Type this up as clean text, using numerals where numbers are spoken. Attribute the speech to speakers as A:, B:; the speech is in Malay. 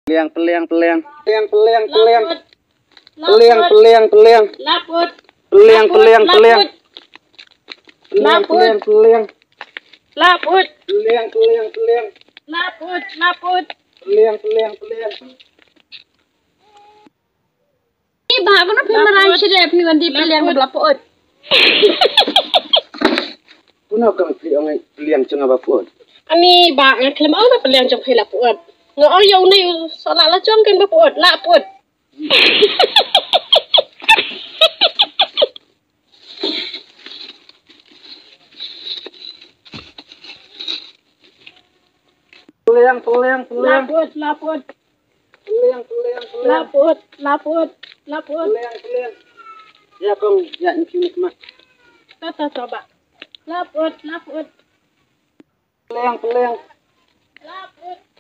A: Peliang, peliang, peliang.
B: Peliang, peliang, peliang.
A: Peliang, peliang, peliang.
B: Laput.
A: Peliang, peliang, peliang.
B: Laput.
A: Peliang, peliang.
B: Laput.
A: Peliang, peliang, peliang.
B: Laput. Laput.
A: Peliang, peliang, peliang.
B: Ini bahagia nak pemeran cerita di peliang berlaput.
A: Puno kang peliang cenga baput.
B: Ani bahagia kalau mau peliang jom pelaput. Ngau yang ni solat lah jom kan berlaput. Laput.
A: Peliang, peliang, peliang.
B: Laput. Laput.
A: Peliang, peliang, peliang.
B: Laput. Laput. Laput.
A: Peliang, peliang. Ya kong, ya ini mak.
B: Tata coba. Laput. Laput.
A: Peliang, peliang.
B: Laput.